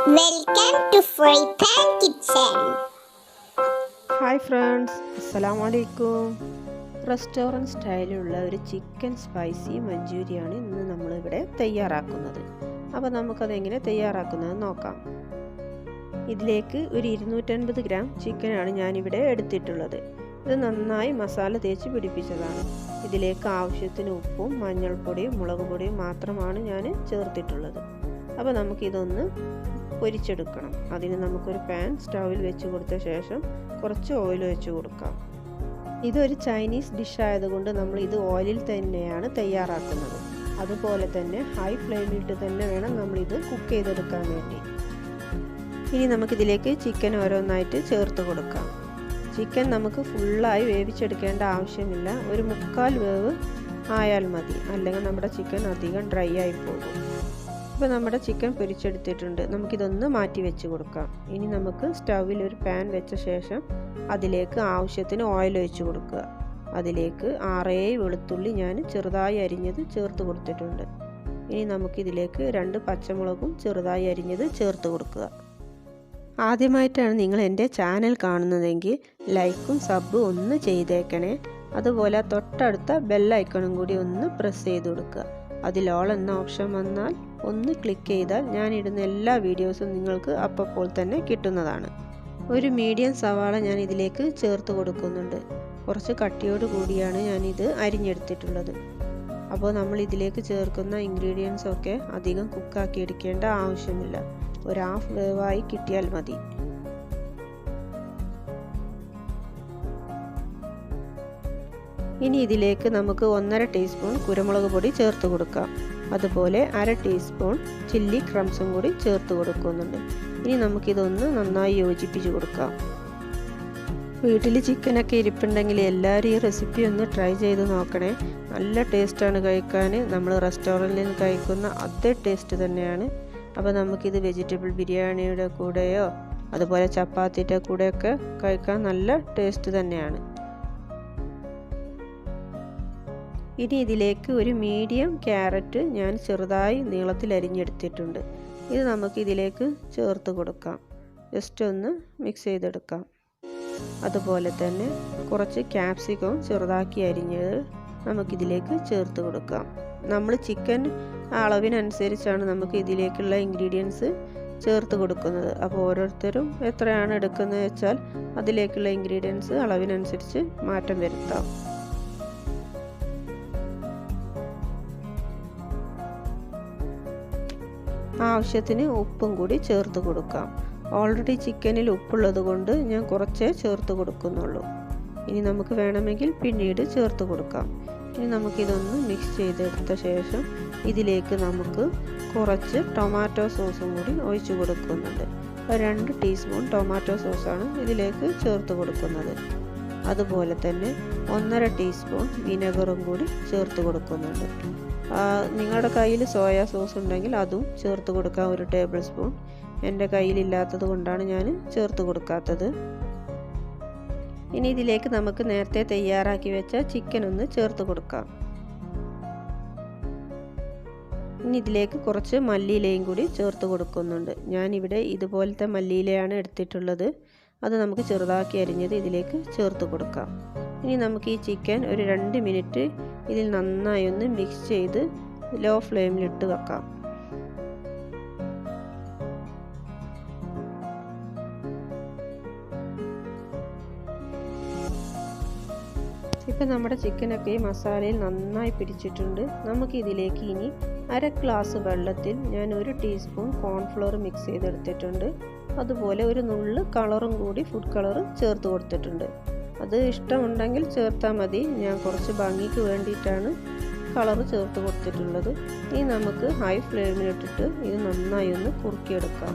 Welcome to Free Pan Kitchen. Hi friends, അസ്സലാമു അലൈക്കും. Restaurant സ്റ്റൈലിലുള്ള ഒരു ചിക്കൻ സ്പൈസി മഞ്ചൂരിയാണ് ഇന്ന് നമ്മളിവിടെ തയ്യാറാക്കുന്നത്. അപ്പോൾ നമുക്കത് എങ്ങനെ തയ്യാറാക്കുന്നത് നോക്കാം. ഇതിലേക്ക് ഒരു 250 ഗ്രാം ചിക്കനാണ് ഞാനിവിടെ എടുത്തിട്ടുള്ളത്. ഇത് നന്നായി മസാല തേച്ച് പിടിപ്പിച്ചതാണ്. ഇതിലേക്ക് ആവശ്യത്തിന് ഉപ്പും മഞ്ഞൾപ്പൊടിയും മുളക് പൊടിയും മാത്രമാണ് ഞാൻ ചേർത്തിട്ടുള്ളത്. അപ്പോൾ നമുക്കിതൊന്ന് പൊരിച്ചെടുക്കണം. അതിന് നമുക്കൊരു പാൻ സ്റ്റൗവിൽ വെച്ച് കൊടുത്ത ശേഷം കുറച്ച് ഓയിൽ വെച്ച് കൊടുക്കാം. ഇതൊരു ചൈനീസ് ഡിഷ് ആയതുകൊണ്ട് നമ്മൾ ഇത് ഓയിലിൽ തന്നെയാണ് തയ്യാറാക്കുന്നത്. അതുപോലെ തന്നെ ഹൈ ഫ്ലെയിമിലിട്ട് തന്നെ വേണം നമ്മളിത് കുക്ക് ചെയ്തെടുക്കാൻ വേണ്ടി. ഇനി നമുക്കിതിലേക്ക് ചിക്കൻ ഓരോന്നായിട്ട് ചേർത്ത് കൊടുക്കാം. ചിക്കൻ നമുക്ക് ഫുള്ളായി വേവിച്ചെടുക്കേണ്ട ആവശ്യമില്ല. ഒരു 3/4 വേവ് ആയാൽ മതി, അല്ലെങ്കിൽ നമ്മുടെ ചിക്കൻ അധികം ഡ്രൈ ആയി പോകും. ഇപ്പോൾ നമ്മുടെ ചിക്കൻ പൊരിച്ചെടുത്തിട്ടുണ്ട്. നമുക്കിതൊന്ന് മാറ്റി വെച്ച് കൊടുക്കാം. ഇനി നമുക്ക് സ്റ്റൗവിൽ ഒരു പാൻ വെച്ച ശേഷം അതിലേക്ക് ആവശ്യത്തിന് ഓയിൽ ഒഴിച്ച് കൊടുക്കുക. അതിലേക്ക് 6 വെളുത്തുള്ളി ഞാൻ ചെറുതായി അരിഞ്ഞത് ചേർത്ത് കൊടുത്തിട്ടുണ്ട്. ഇനി നമുക്കിതിലേക്ക് 2 പച്ചമുളകും ചെറുതായി അരിഞ്ഞത് ചേർത്ത് കൊടുക്കുക. ആദ്യമായിട്ടാണ് നിങ്ങൾ എൻ്റെ ചാനൽ കാണുന്നതെങ്കിൽ ലൈക്കും സബും ഒന്ന് ചെയ്തേക്കണേ. അതുപോലെ തൊട്ടടുത്ത ബെൽ ഐക്കണും കൂടി ഒന്ന് പ്രസ് ചെയ്ത് കൊടുക്കുക. അതിൽ ഓൾ എന്ന ഓപ്ഷൻ വന്നാൽ ഒന്ന് ക്ലിക്ക് ചെയ്താൽ ഞാനിടുന്ന എല്ലാ വീഡിയോസും നിങ്ങൾക്ക് അപ്പോൾ തന്നെ കിട്ടുന്നതാണ്. ഒരു മീഡിയം സവാള ഞാൻ ഇതിലേക്ക് ചേർത്ത് കൊടുക്കുന്നുണ്ട്. കുറച്ച് കട്ടിയോട് കൂടിയാണ് ഞാനിത് അരിഞ്ഞെടുത്തിട്ടുള്ളത്. അപ്പോൾ നമ്മൾ ഇതിലേക്ക് ചേർക്കുന്ന ഇൻഗ്രീഡിയൻസ് ഒക്കെ അധികം കുക്കാക്കി എടുക്കേണ്ട ആവശ്യമില്ല. ഒരു ഹാഫ് വേവായി കിട്ടിയാൽ മതി. ഇനി ഇതിലേക്ക് നമുക്ക് 1/2 ടീസ്പൂൺ കുരുമുളക് പൊടി ചേർത്ത് കൊടുക്കാം. അതുപോലെ 1/2 ടീസ്പൂൺ ചില്ലി ക്രംസും കൂടി ചേർത്ത് കൊടുക്കുന്നുണ്ട്. ഇനി നമുക്കിതൊന്ന് നന്നായി യോജിപ്പിച്ച് കൊടുക്കാം. വീട്ടിൽ ചിക്കനൊക്കെ ഇരിപ്പുണ്ടെങ്കിൽ എല്ലാവരും ഈ റെസിപ്പി ഒന്ന് ട്രൈ ചെയ്ത് നോക്കണേ. നല്ല ടേസ്റ്റാണ് കഴിക്കാൻ. നമ്മൾ റെസ്റ്റോറൻറ്റിൽ നിന്ന് കഴിക്കുന്ന അതേ ടേസ്റ്റ് തന്നെയാണ്. അപ്പോൾ നമുക്കിത് വെജിറ്റബിൾ ബിരിയാണിയുടെ കൂടെയോ അതുപോലെ ചപ്പാത്തിയുടെ കൂടെയൊക്കെ കഴിക്കാൻ നല്ല ടേസ്റ്റ് തന്നെയാണ്. ഇനി ഇതിലേക്ക് ഒരു മീഡിയം ക്യാരറ്റ് ഞാൻ ചെറുതായി നീളത്തിൽ അരിഞ്ഞെടുത്തിട്ടുണ്ട്. ഇത് നമുക്ക് ഇതിലേക്ക് ചേർത്ത് കൊടുക്കാം. ജസ്റ്റ് ഒന്ന് മിക്സ് ചെയ്തെടുക്കാം. അതുപോലെ തന്നെ കുറച്ച് ക്യാപ്സിക്കം ചെറുതാക്കി അരിഞ്ഞത് നമുക്കിതിലേക്ക് ചേർത്ത് കൊടുക്കാം. നമ്മൾ ചിക്കൻ അളവിനനുസരിച്ചാണ് നമുക്ക് ഇതിലേക്കുള്ള ഇൻഗ്രീഡിയൻസ് ചേർത്ത് കൊടുക്കുന്നത്. അപ്പോൾ ഓരോരുത്തരും എത്രയാണ് എടുക്കുന്നത് വെച്ചാൽ അതിലേക്കുള്ള ഇൻഗ്രീഡിയൻസ് അളവിനനുസരിച്ച് മാറ്റം വരുത്താം. ആവശ്യത്തിന് ഉപ്പും കൂടി ചേർത്ത് കൊടുക്കാം. ഓൾറെഡി ചിക്കനിൽ ഉപ്പുള്ളത് കൊണ്ട് ഞാൻ കുറച്ചേ ചേർത്ത് കൊടുക്കുന്നുള്ളൂ. ഇനി നമുക്ക് വേണമെങ്കിൽ പിന്നീട് ചേർത്ത് കൊടുക്കാം. ഇനി നമുക്കിതൊന്ന് മിക്സ് ചെയ്തെടുത്ത ശേഷം ഇതിലേക്ക് നമുക്ക് കുറച്ച് ടൊമാറ്റോ സോസും കൂടി ഒഴിച്ച് കൊടുക്കുന്നുണ്ട്. 2 ടീസ്പൂൺ ടൊമാറ്റോ സോസാണ് ഇതിലേക്ക് ചേർത്ത് കൊടുക്കുന്നത്. അതുപോലെ തന്നെ 1/2 ടീസ്പൂൺ വിനെഗറും കൂടി ചേർത്ത് കൊടുക്കുന്നുണ്ട്. നിങ്ങളുടെ കയ്യിൽ സോയാ സോസ് ഉണ്ടെങ്കിൽ അതും ചേർത്ത് കൊടുക്കാം, 1 ടേബിൾ സ്പൂൺ. എൻ്റെ കയ്യിലില്ലാത്തത് കൊണ്ടാണ് ഞാൻ ചേർത്ത് കൊടുക്കാത്തത്. ഇനി ഇതിലേക്ക് നമുക്ക് നേരത്തെ തയ്യാറാക്കി വെച്ച ചിക്കൻ ഒന്ന് ചേർത്ത് കൊടുക്കാം. ഇനി ഇതിലേക്ക് കുറച്ച് മല്ലിയിലയും കൂടി ചേർത്ത് കൊടുക്കുന്നുണ്ട്. ഞാനിവിടെ ഇതുപോലത്തെ മല്ലിയിലയാണ് എടുത്തിട്ടുള്ളത്. അത് നമുക്ക് ചെറുതാക്കി അരിഞ്ഞത് ഇതിലേക്ക് ചേർത്ത് കൊടുക്കാം. ഇനി നമുക്ക് ഈ ചിക്കൻ ഒരു 2 മിനിറ്റ് ഇതിൽ നന്നായി ഒന്ന് മിക്സ് ചെയ്ത് ലോ ഫ്ലെയിമിലിട്ട് വെക്കാം. ഇപ്പം നമ്മുടെ ചിക്കനൊക്കെ ഈ മസാലയിൽ നന്നായി പിടിച്ചിട്ടുണ്ട്. നമുക്ക് ഇതിലേക്ക് ഇനി 1/2 ഗ്ലാസ് വെള്ളത്തിൽ ഞാൻ 1 ടീസ്പൂൺ കോൺഫ്ലോർ മിക്സ് ചെയ്തെടുത്തിട്ടുണ്ട്. അതുപോലെ ഒരു നുള്ള് കളറും കൂടി, ഫുഡ് കളർ ചേർത്ത് കൊടുത്തിട്ടുണ്ട്. അത് ഇഷ്ടമുണ്ടെങ്കിൽ ചേർത്താൽ മതി. ഞാൻ കുറച്ച് ഭംഗിക്ക് വേണ്ടിയിട്ടാണ് കളർ ചേർത്ത് കൊടുത്തിട്ടുള്ളത്. ഇനി നമുക്ക് ഹൈ ഫ്ലെയിമിലിട്ടിട്ട് ഇത് നന്നായി ഒന്ന് കുറുക്കിയെടുക്കാം.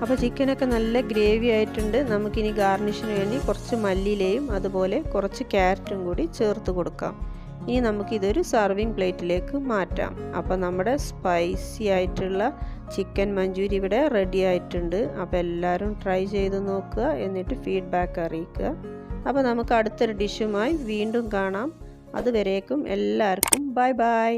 അപ്പോൾ ചിക്കനൊക്കെ നല്ല ഗ്രേവി ആയിട്ടുണ്ട്. നമുക്കിനി ഗാർണിഷിന് വേണ്ടി കുറച്ച് മല്ലിയിലയും അതുപോലെ കുറച്ച് ക്യാരറ്റും കൂടി ചേർത്ത് കൊടുക്കാം. ഇനി നമുക്കിതൊരു സർവിങ് പ്ലേറ്റിലേക്ക് മാറ്റാം. അപ്പോൾ നമ്മുടെ സ്പൈസി ആയിട്ടുള്ള ചിക്കൻ മഞ്ചൂരി ഇവിടെ റെഡി ആയിട്ടുണ്ട്. അപ്പോൾ എല്ലാവരും ട്രൈ ചെയ്ത് നോക്കുക, എന്നിട്ട് ഫീഡ്ബാക്ക് അറിയിക്കുക. അപ്പോൾ നമുക്ക് അടുത്തൊരു ഡിഷുമായി വീണ്ടും കാണാം. അതുവരേക്കും എല്ലാവർക്കും ബൈ ബൈ.